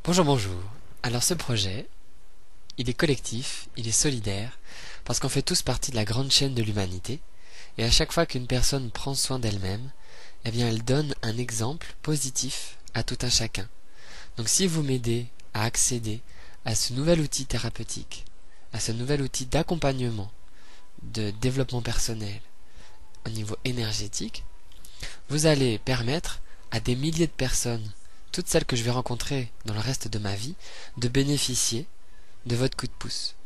Bonjour, bonjour. Alors ce projet, il est collectif, il est solidaire, parce qu'on fait tous partie de la grande chaîne de l'humanité, et à chaque fois qu'une personne prend soin d'elle-même, eh bien elle donne un exemple positif à tout un chacun. Donc si vous m'aidez à accéder à ce nouvel outil thérapeutique, à ce nouvel outil d'accompagnement, de développement personnel, au niveau énergétique, vous allez permettre à des milliers de personnes, toutes celles que je vais rencontrer dans le reste de ma vie, de bénéficier de votre coup de pouce.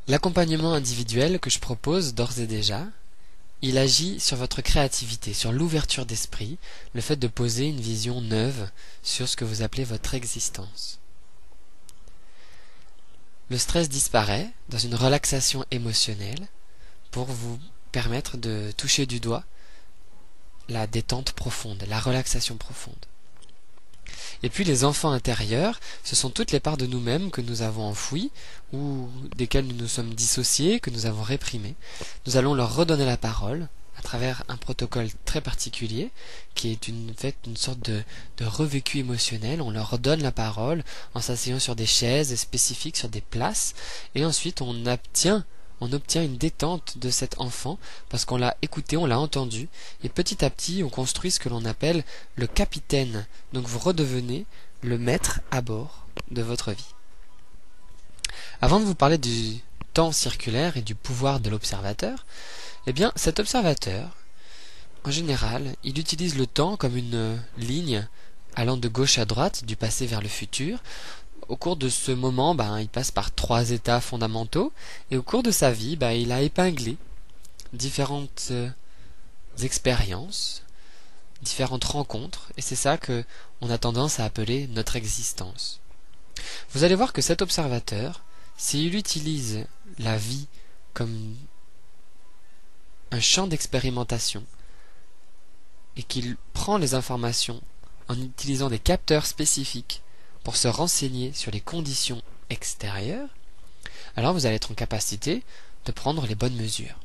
L'accompagnement individuel que je propose d'ores et déjà, il agit sur votre créativité, sur l'ouverture d'esprit, le fait de poser une vision neuve sur ce que vous appelez votre existence. Le stress disparaît dans une relaxation émotionnelle pour vous permettre de toucher du doigt la détente profonde, la relaxation profonde. Et puis les enfants intérieurs, ce sont toutes les parts de nous-mêmes que nous avons enfouies ou desquelles nous nous sommes dissociés, que nous avons réprimés. Nous allons leur redonner la parole à travers un protocole très particulier qui est une sorte de revécu émotionnel. On leur redonne la parole en s'asseyant sur des chaises spécifiques, sur des places, et ensuite on obtient une détente de cet enfant parce qu'on l'a écouté, on l'a entendu, et petit à petit on construit ce que l'on appelle le capitaine. Donc vous redevenez le maître à bord de votre vie. Avant de vous parler du temps circulaire et du pouvoir de l'observateur, eh bien cet observateur, en général, il utilise le temps comme une ligne allant de gauche à droite, du passé vers le futur. Au cours de ce moment, il passe par 3 états fondamentaux, et au cours de sa vie, il a épinglé différentes expériences, différentes rencontres, et c'est ça que on a tendance à appeler notre existence. Vous allez voir que cet observateur, s'il utilise la vie comme un champ d'expérimentation, et qu'il prend les informations en utilisant des capteurs spécifiques pour se renseigner sur les conditions extérieures, alors vous allez être en capacité de prendre les bonnes mesures.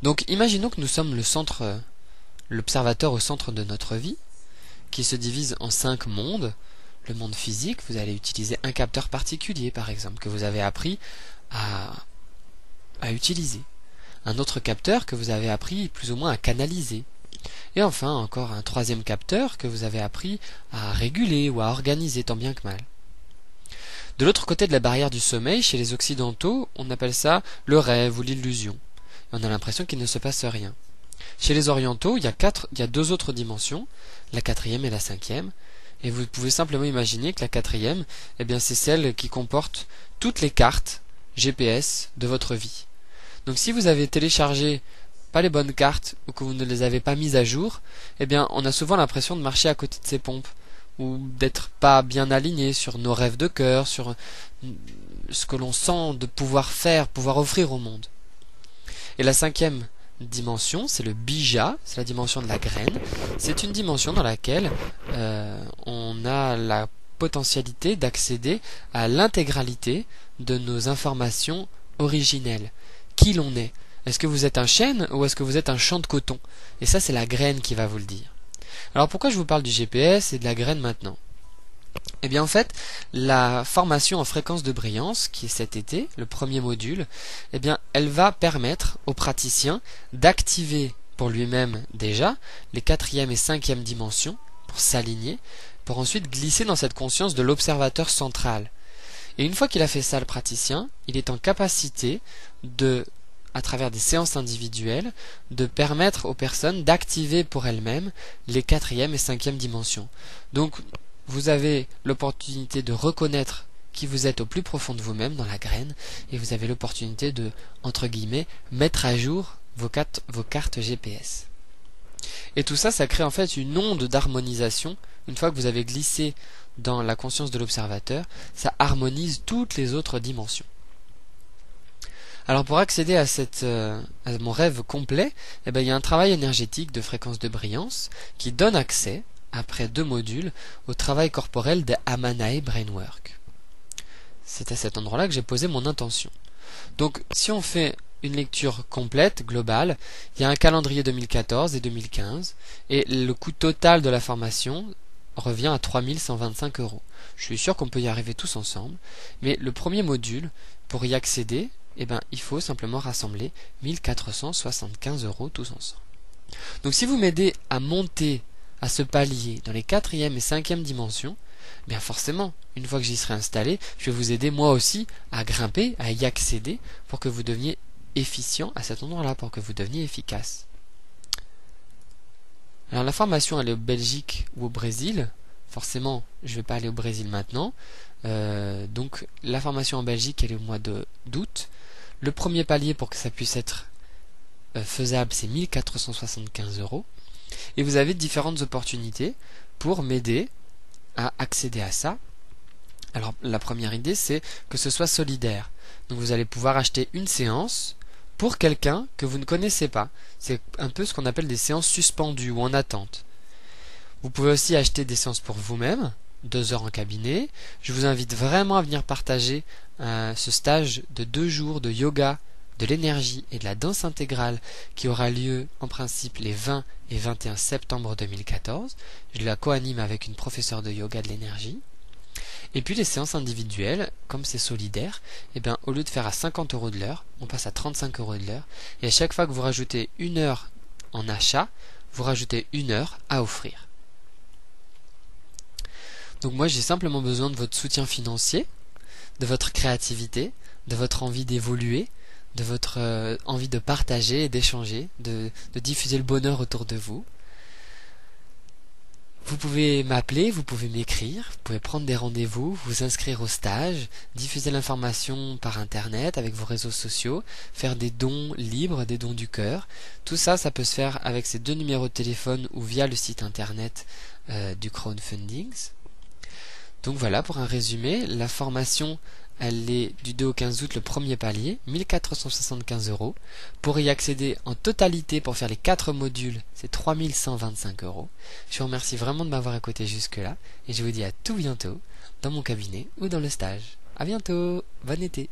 Donc imaginons que nous sommes l'observateur au centre de notre vie, qui se divise en 5 mondes. Le monde physique, vous allez utiliser un capteur particulier par exemple, que vous avez appris à utiliser. Un autre capteur que vous avez appris plus ou moins à canaliser. Et enfin, encore un 3e capteur que vous avez appris à réguler ou à organiser tant bien que mal. De l'autre côté de la barrière du sommeil, chez les occidentaux, on appelle ça le rêve ou l'illusion. On a l'impression qu'il ne se passe rien. Chez les orientaux, il y a 2 autres dimensions, la 4e et la 5e, et vous pouvez simplement imaginer que la 4e, c'est celle qui comporte toutes les cartes GPS de votre vie. Donc si vous avez téléchargé pas les bonnes cartes ou que vous ne les avez pas mises à jour, on a souvent l'impression de marcher à côté de ces pompes ou d'être pas bien aligné sur nos rêves de cœur, sur ce que l'on sent de pouvoir faire, pouvoir offrir au monde. Et la 5e dimension, c'est le bija, c'est la dimension de la graine. C'est une dimension dans laquelle on a la potentialité d'accéder à l'intégralité de nos informations originelles. Qui l'on est. Est-ce que vous êtes un chêne ou est-ce que vous êtes un champ de coton? Et ça, c'est la graine qui va vous le dire. Alors pourquoi je vous parle du GPS et de la graine maintenant? En fait, la formation en fréquence de brillance, qui est cet été, le premier module, elle va permettre au praticien d'activer pour lui-même déjà les 4e et 5e dimensions pour s'aligner, pour ensuite glisser dans cette conscience de l'observateur central. Et une fois qu'il a fait ça, le praticien, il est en capacité à travers des séances individuelles, de permettre aux personnes d'activer pour elles-mêmes les 4e et 5e dimensions. Donc, vous avez l'opportunité de reconnaître qui vous êtes au plus profond de vous-même, dans la graine, et vous avez l'opportunité de, entre guillemets, mettre à jour vos cartes GPS. Et tout ça, ça crée en fait une onde d'harmonisation. Une fois que vous avez glissé dans la conscience de l'observateur, ça harmonise toutes les autres dimensions. Alors pour accéder à mon rêve complet, il y a un travail énergétique de fréquence de brillance qui donne accès, après 2 modules, au travail corporel de Amanae Brainwork. C'est à cet endroit-là que j'ai posé mon intention. Donc si on fait une lecture complète, globale, il y a un calendrier 2014 et 2015, et le coût total de la formation revient à 3125 euros. Je suis sûr qu'on peut y arriver tous ensemble, mais le premier module, pour y accéder, il faut simplement rassembler 1475 euros tous ensemble. Donc si vous m'aidez à monter à ce palier dans les 4e et 5e dimensions, bien forcément, une fois que j'y serai installé, je vais vous aider moi aussi à grimper, à y accéder pour que vous deveniez efficient à cet endroit-là, pour que vous deveniez efficace. Alors la formation elle est au Belgique ou au Brésil. Forcément, je ne vais pas aller au Brésil maintenant. Donc la formation en Belgique elle est au mois d'août. Le premier palier pour que ça puisse être faisable, c'est 1475 euros. Et vous avez différentes opportunités pour m'aider à accéder à ça. Alors la première idée, c'est que ce soit solidaire. Donc vous allez pouvoir acheter une séance pour quelqu'un que vous ne connaissez pas. C'est un peu ce qu'on appelle des séances suspendues ou en attente. Vous pouvez aussi acheter des séances pour vous-même, 2 heures en cabinet. Je vous invite vraiment à venir partager ce stage de 2 jours de yoga, de l'énergie et de la danse intégrale qui aura lieu en principe les 20 et 21 septembre 2014. Je la co-anime avec une professeure de yoga de l'énergie. Et puis les séances individuelles, comme c'est solidaire, au lieu de faire à 50 euros de l'heure, on passe à 35 euros de l'heure. Et à chaque fois que vous rajoutez 1 heure en achat, vous rajoutez 1 heure à offrir. Donc moi j'ai simplement besoin de votre soutien financier, de votre créativité, de votre envie d'évoluer, de votre envie de partager et d'échanger, de diffuser le bonheur autour de vous. Vous pouvez m'appeler, vous pouvez m'écrire, vous pouvez prendre des rendez-vous, vous inscrire au stage, diffuser l'information par internet avec vos réseaux sociaux, faire des dons libres, des dons du cœur. Tout ça, ça peut se faire avec ces 2 numéros de téléphone ou via le site internet du crowdfunding. Donc voilà, pour un résumé, la formation elle est du 2 au 15 août, le premier palier, 1475 euros. Pour y accéder en totalité, pour faire les 4 modules, c'est 3125 euros. Je vous remercie vraiment de m'avoir écouté jusque-là, et je vous dis à tout bientôt, dans mon cabinet ou dans le stage. À bientôt, bon été.